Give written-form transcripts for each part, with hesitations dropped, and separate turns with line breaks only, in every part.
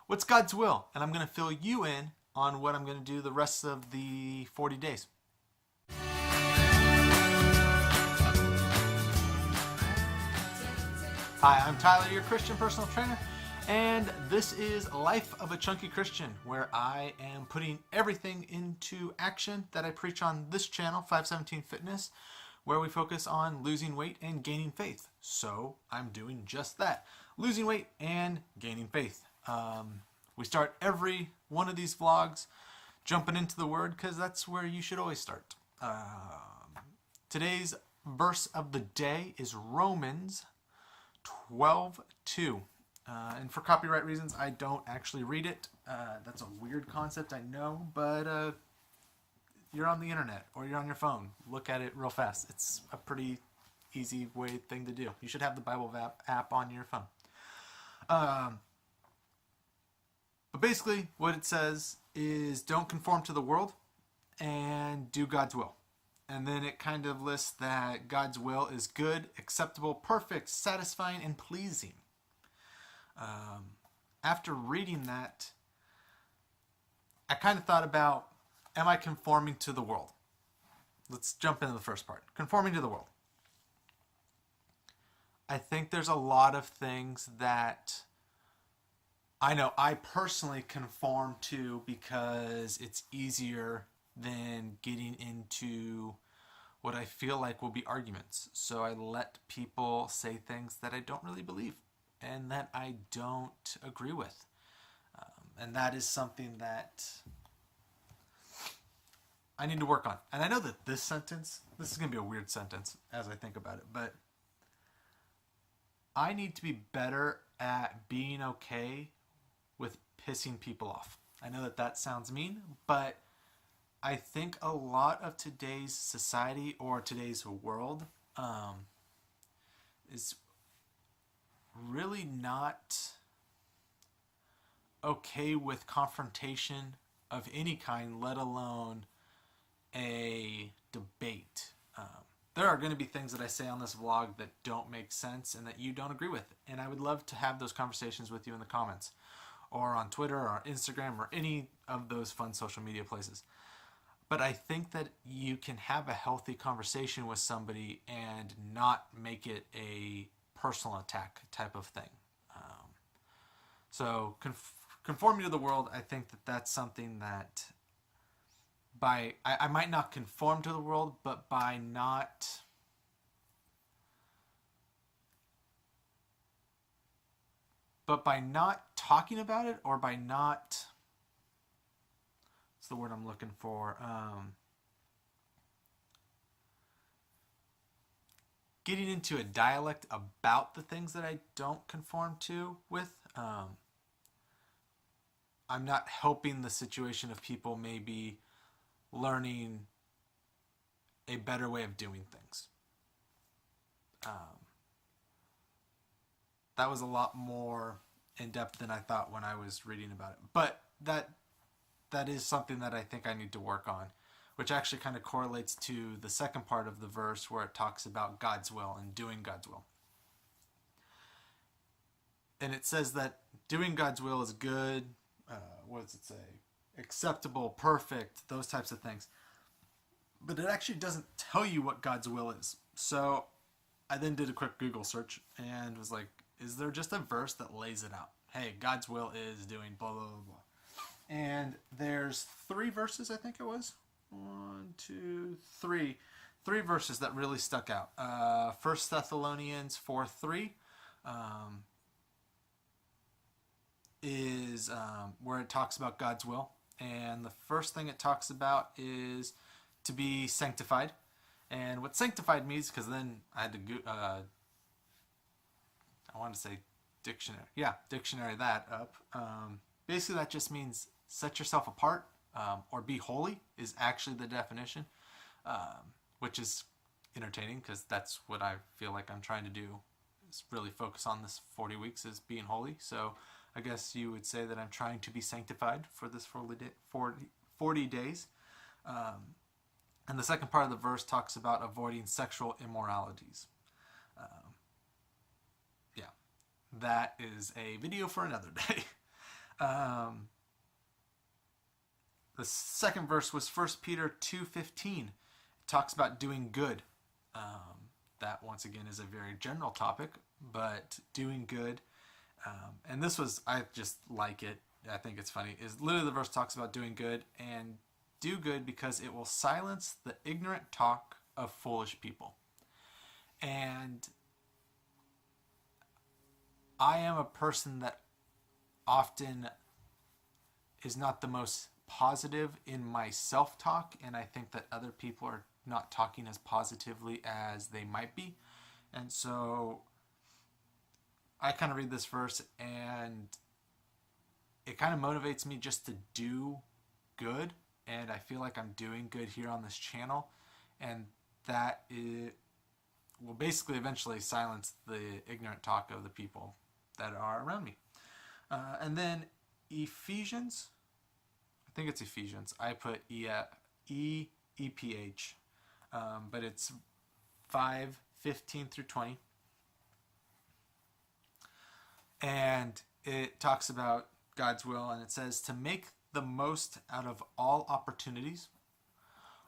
what's God's will? And I'm going to fill you in on what I'm going to do the rest of the 40 days. Hi, I'm Tyler, your Christian personal trainer, and this is Life of a Chunky Christian, where I am putting everything into action that I preach on this channel, 517 Fitness, where we focus on losing weight and gaining faith. So I'm doing just that, losing weight and gaining faith. We start every one of these vlogs jumping into the Word, because that's where you should always start. Today's verse of the day is Romans 12:2. And for copyright reasons, I don't actually read it. That's a weird concept, I know, but you're on the internet or you're on your phone. Look at it real fast. It's a pretty easy thing to do. You should have the Bible app on your phone. But basically, what it says is don't conform to the world and do God's will. And then it kind of lists that God's will is good, acceptable, perfect, satisfying, and pleasing. After reading that, I kind of thought about, am I conforming to the world? Let's jump into the first part. Conforming to the world. I think there's a lot of things that I know I personally conform to because it's easier than getting into what I feel like will be arguments. So I let people say things that I don't really believe and that I don't agree with. And that is something that I need to work on. And I know that this is going to be a weird sentence as I think about it, but I need to be better at being okay with pissing people off. I know that sounds mean, but I think a lot of today's society or today's world is really not okay with confrontation of any kind, let alone a debate. There are going to be things that I say on this vlog that don't make sense and that you don't agree with. And I would love to have those conversations with you in the comments or on Twitter or Instagram or any of those fun social media places. But I think that you can have a healthy conversation with somebody and not make it a personal attack type of thing. So conforming to the world, I think that that's something that I might not conform to the world, but by not talking about it, or by not, what's the word I'm looking for? Getting into a dialect about the things that I don't conform to with. I'm not helping the situation of people maybe learning a better way of doing things. That was a lot more in depth than I thought when I was reading about it. But that is something that I think I need to work on, which actually kind of correlates to the second part of the verse where it talks about God's will and doing God's will. And it says that doing God's will is good. What does it say? Acceptable, perfect, those types of things. But it actually doesn't tell you what God's will is. So I then did a quick Google search and was like, is there just a verse that lays it out? Hey, God's will is doing blah, blah, blah, blah. And there's 3 verses, I think it was. 1, 2, 3. 3 verses that really stuck out. 1 Thessalonians 4:3 is where it talks about God's will. And the first thing it talks about is to be sanctified. And what sanctified means, because then I had to I want to say dictionary. Yeah, dictionary that up. Basically, that just means set yourself apart, or be holy is actually the definition, which is entertaining because that's what I feel like I'm trying to do, is really focus on this 40 weeks is being holy. So I guess you would say that I'm trying to be sanctified for this 40 days. And the second part of the verse talks about avoiding sexual immoralities. Yeah, that is a video for another day. Um, the second verse was 1 Peter 2:15. It talks about doing good. That once again is a very general topic, but doing good. And this was, I just like it. I think it's funny. Is literally the verse talks about doing good and do good because it will silence the ignorant talk of foolish people. And I am a person that often is not the most positive in my self-talk, and I think that other people are not talking as positively as they might be. And so I kind of read this verse and it kind of motivates me just to do good, and I feel like I'm doing good here on this channel, and that will basically eventually silence the ignorant talk of the people that are around me. And then Ephesians, I think it's Ephesians. I put EPH, but it's 5:15 through 20. And it talks about God's will, and it says to make the most out of all opportunities,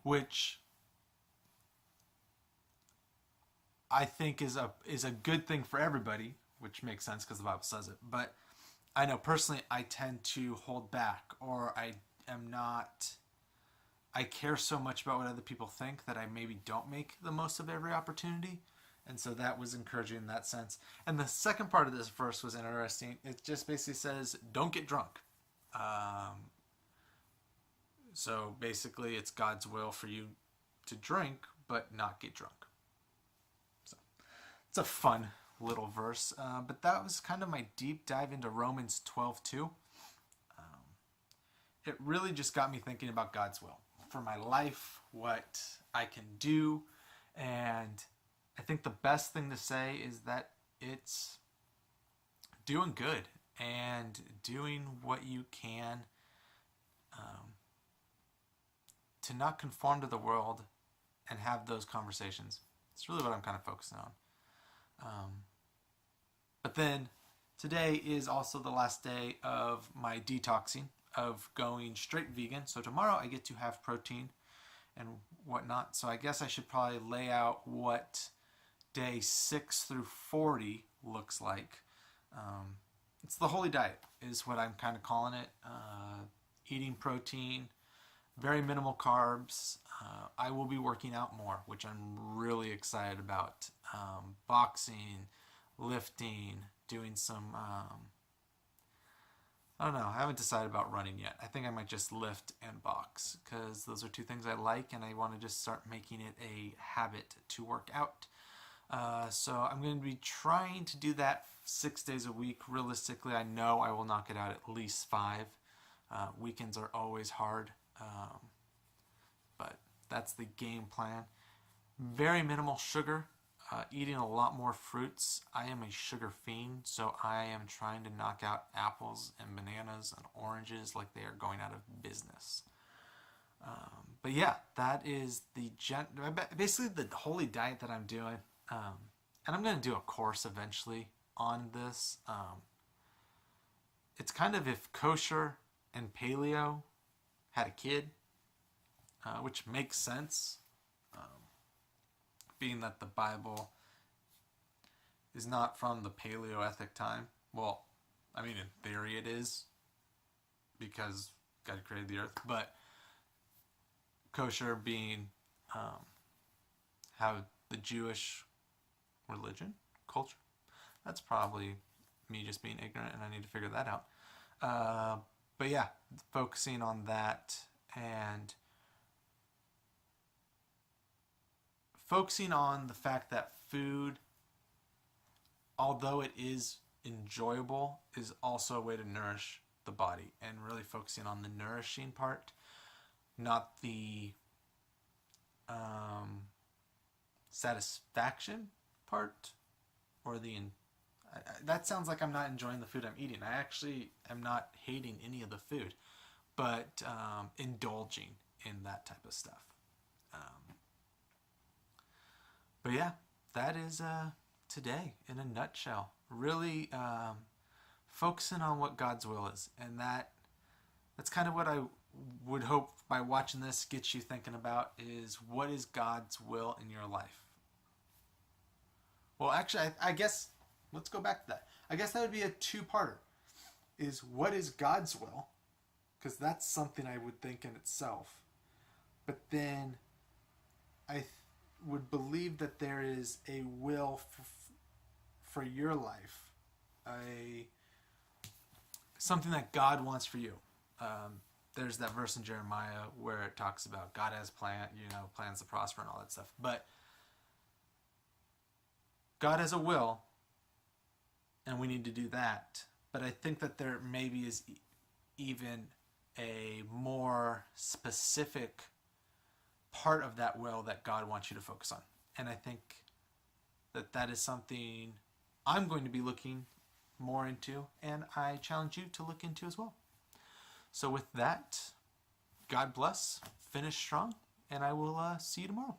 which I think is a good thing for everybody, which makes sense because the Bible says it. But I know personally I tend to hold back, or I care so much about what other people think that I maybe don't make the most of every opportunity. And so that was encouraging in that sense. And the second part of this verse was interesting. It just basically says, don't get drunk. So basically it's God's will for you to drink, but not get drunk. So it's a fun little verse. But that was kind of my deep dive into Romans 12:2. It really just got me thinking about God's will for my life, what I can do, and I think the best thing to say is that it's doing good and doing what you can to not conform to the world and have those conversations. It's really what I'm kind of focusing on. But then today is also the last day of my detoxing, of going straight vegan. So tomorrow I get to have protein and whatnot. So I guess I should probably lay out what day 6 through 40 looks like. It's the holy diet is what I'm kind of calling it. Eating protein, very minimal carbs. I will be working out more, which I'm really excited about. Boxing, lifting, doing some, I don't know, I haven't decided about running yet. I think I might just lift and box because those are two things I like, and I want to just start making it a habit to work out. So I'm going to be trying to do that 6 days a week. Realistically, I know I will knock it out at least 5. Weekends are always hard, but that's the game plan. Very minimal sugar, eating a lot more fruits. I am a sugar fiend, so I am trying to knock out apples and bananas and oranges like they are going out of business. But yeah, that is basically the holy diet that I'm doing. And I'm going to do a course eventually on this. It's kind of if kosher and paleo had a kid, which makes sense, being that the Bible is not from the Paleolithic time. Well, I mean, in theory it is, because God created the earth, but kosher being how the Jewish religion, culture. That's probably me just being ignorant, and I need to figure that out. But yeah, focusing on that and focusing on the fact that food, although it is enjoyable, is also a way to nourish the body, and really focusing on the nourishing part, not the satisfaction part, or that sounds like I'm not enjoying the food I'm eating. I actually am not hating any of the food, but indulging in that type of stuff. But yeah, that is today in a nutshell. Really focusing on what God's will is. And that's kind of what I would hope by watching this gets you thinking about, is what is God's will in your life? Well, actually, I guess, let's go back to that. I guess that would be a two-parter. Is what is God's will? Because that's something I would think in itself. But then I would believe that there is a will for your life. Something that God wants for you. There's that verse in Jeremiah where it talks about God has plans to prosper and all that stuff. But God has a will, and we need to do that. But I think that there maybe is even a more specific part of that will that God wants you to focus on. And I think that that is something I'm going to be looking more into, and I challenge you to look into as well. So with that, God bless, finish strong, and I will see you tomorrow.